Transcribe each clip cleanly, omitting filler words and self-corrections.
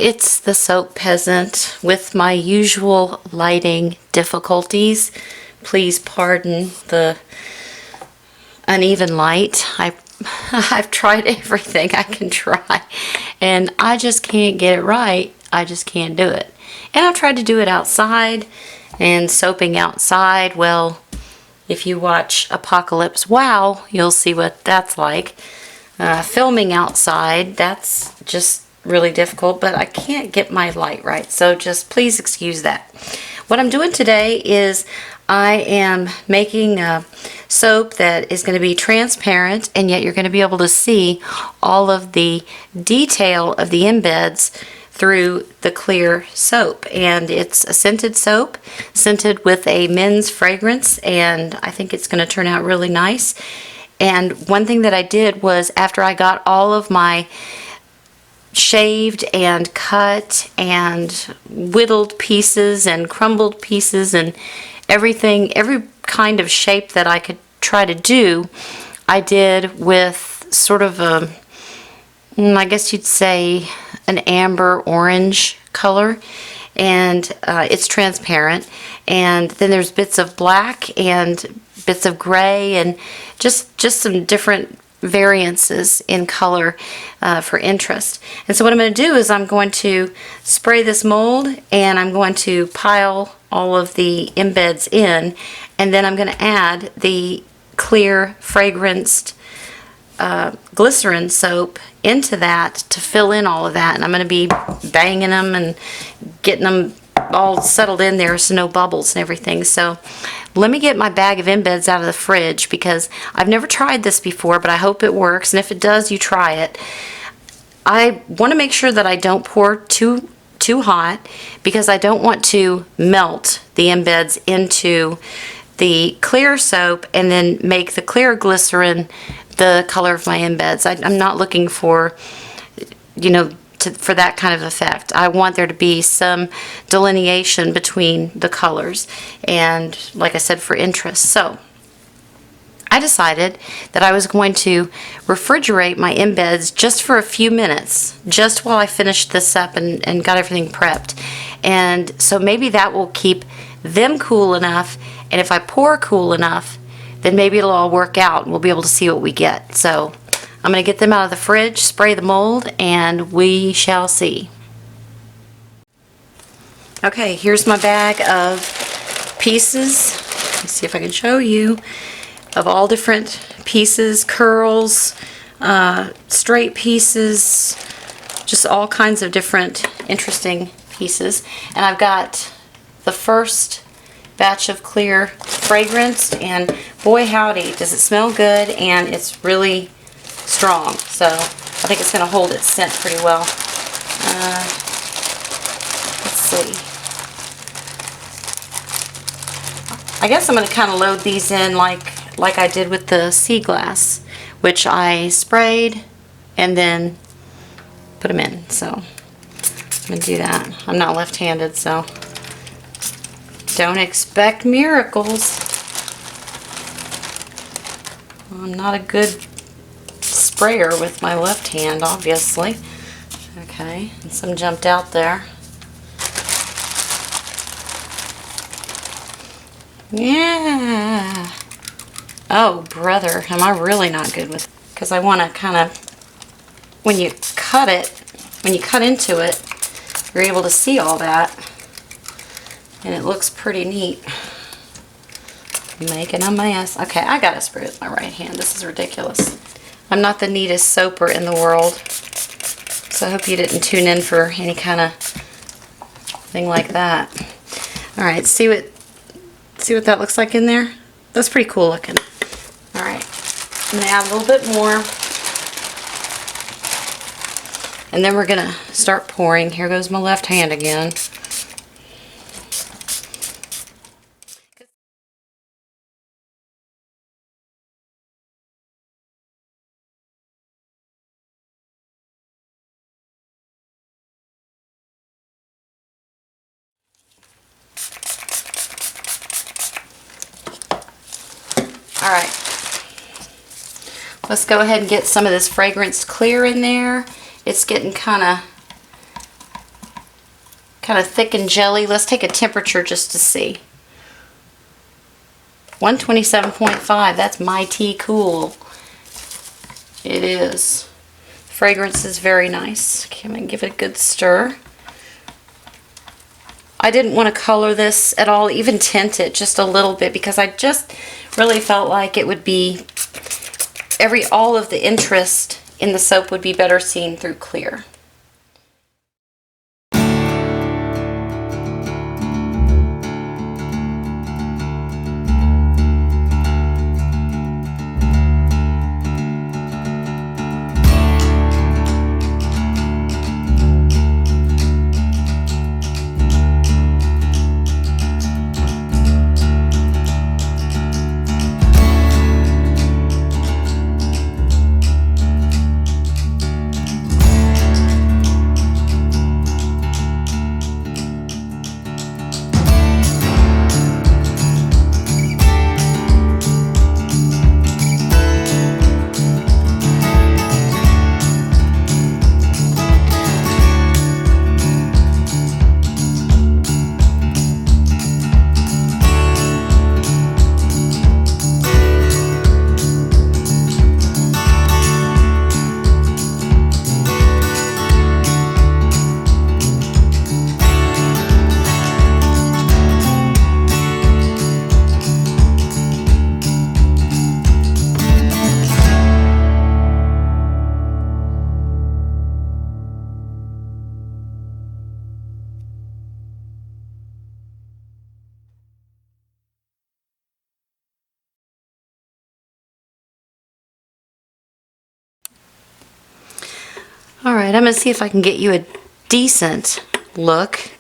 it's the Soap Peasant with my usual lighting difficulties. Please pardon the uneven light. I've tried everything I can try, and I just can't get it right. I just can't do it. And I've tried to do it outside, and soaping outside, well, if you watch Apocalypse Wow, you'll see what that's like. Filming outside, that's just really difficult, but I can't get my light right, so just please excuse that. What I'm doing today is I am making a soap that is going to be transparent, and yet you're going to be able to see all of the detail of the embeds through the clear soap. And it's a scented soap, scented with a men's fragrance, and I think it's going to turn out really nice. And one thing that I did was, after I got all of my shaved and cut and whittled pieces and crumbled pieces and everything, every kind of shape that I could try to do, I did with sort of a, I guess you'd say, an amber orange color. And it's transparent, and then there's bits of black and bits of gray, and just some different variances in color for interest. And so what I'm going to do is I'm going to spray this mold, and I'm going to pile all of the embeds in, and then I'm going to add the clear fragranced glycerin soap into that to fill in all of that. And I'm going to be banging them and getting them all settled in there so no bubbles and everything. So let me get my bag of embeds out of the fridge, because I've never tried this before, but I hope it works, and if it does, you try it. I want to make sure that I don't pour too hot, because I don't want to melt the embeds into the clear soap and then make the clear glycerin the color of my embeds. I'm not looking for, for that kind of effect. I want there to be some delineation between the colors, and like I said, for interest. So I decided that I was going to refrigerate my embeds just for a few minutes, just while I finished this up and got everything prepped. And so maybe that will keep them cool enough, and if I pour cool enough, then maybe it'll all work out and we'll be able to see what we get. So I'm going to get them out of the fridge, spray the mold, and we shall see. Okay, here's my bag of pieces. Let's see if I can show you, of all different pieces, curls, straight pieces, just all kinds of different interesting pieces. And I've got the first batch of clear fragrance, and boy howdy, does it smell good, and it's really strong. So I think it's going to hold its scent pretty well. Let's see. I guess I'm going to kind of load these in like I did with the sea glass, which I sprayed and then put them in. So I'm going to do that. I'm not left-handed, so don't expect miracles. I'm not a good sprayer with my left hand, obviously. Okay, and some jumped out there. Yeah. Oh, brother, am I really not good with it? Because I want to kind of, when you cut into it, you're able to see all that. And it looks pretty neat. Making a mess. Okay, I gotta spray with my right hand. This is ridiculous. I'm not the neatest soaper in the world, so I hope you didn't tune in for any kind of thing like that. All right, see what that looks like in there? That's pretty cool looking. All right, I'm gonna add a little bit more, and then we're gonna start pouring. Here goes my left hand again. Alright, let's go ahead and get some of this fragranced clear in there. It's getting kind of kind of thick and jelly. Let's take a temperature just to see. 127.5. That's mighty cool. It is. Fragrance is very nice. Okay, I'm going to give it a good stir. I didn't want to color this at all, even tint it just a little bit, because I just really felt like it would be all of the interest in the soap would be better seen through clear. Alright, I'm going to see if I can get you a decent look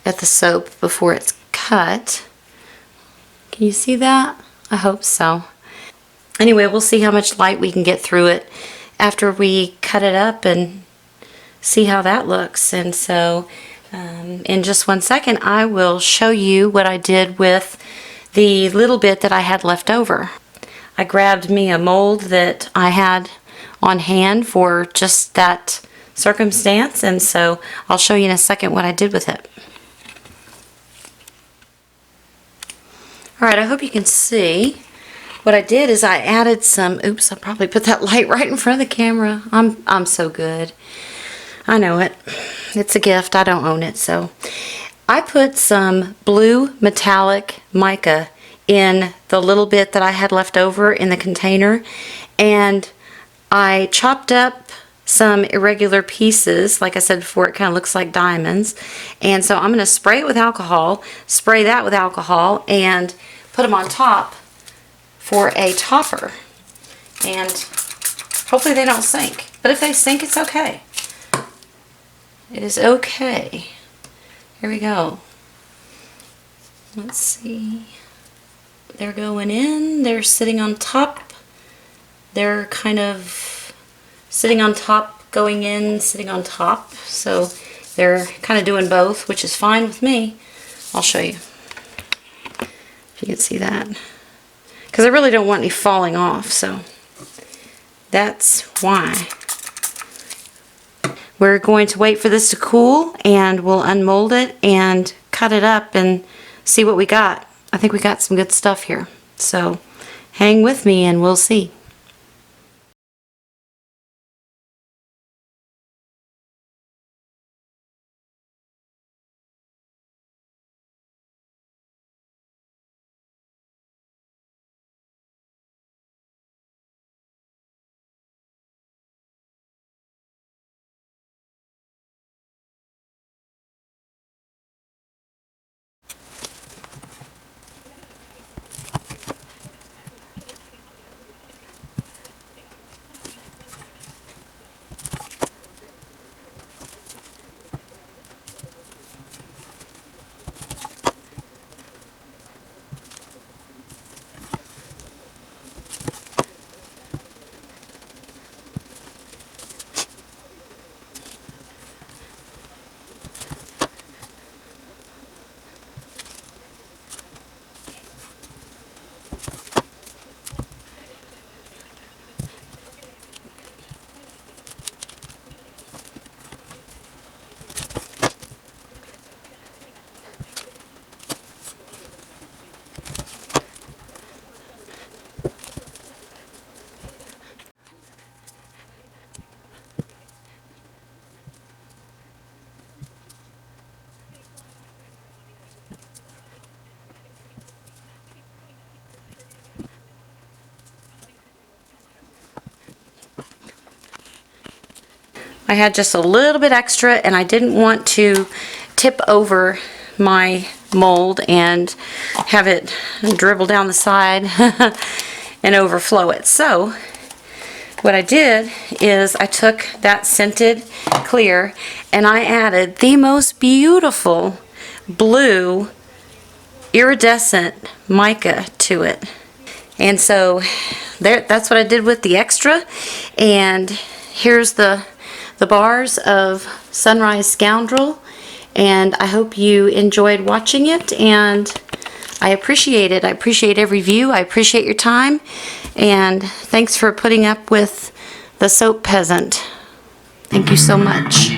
at the soap before it's cut. Can you see that? I hope so. Anyway, we'll see how much light we can get through it after we cut it up and see how that looks. And so in just 1 second, I will show you what I did with the little bit that I had left over. I grabbed me a mold that I had on hand for just that circumstance, and so I'll show you in a second what I did with it. Alright, I hope you can see. What I did is I added some, oops, I probably put that light right in front of the camera. I'm so good. I know it. It's a gift. I don't own it. So I put some blue metallic mica in the little bit that I had left over in the container, and I chopped up some irregular pieces. Like I said before, it kind of looks like diamonds. And so I'm going to spray it with alcohol, spray that with alcohol, and put them on top for a topper. And hopefully they don't sink. But if they sink, it's okay. It is okay. Here we go. Let's see. They're going in. They're sitting on top. They're kind of sitting on top, going in, sitting on top. So they're kind of doing both, which is fine with me. I'll show you if you can see that. Because I really don't want any falling off, so that's why. We're going to wait for this to cool, and we'll unmold it and cut it up and see what we got. I think we got some good stuff here. So hang with me and we'll see. I had just a little bit extra, and I didn't want to tip over my mold and have it dribble down the side and overflow it. So what I did is I took that scented clear and I added the most beautiful blue iridescent mica to it. And so that's what I did with the extra. And here's the bars of Sunrise Scoundrel. And I hope you enjoyed watching it, and I appreciate it. I appreciate every view. I appreciate your time, and thanks for putting up with the Soap Peasant. Thank you so much.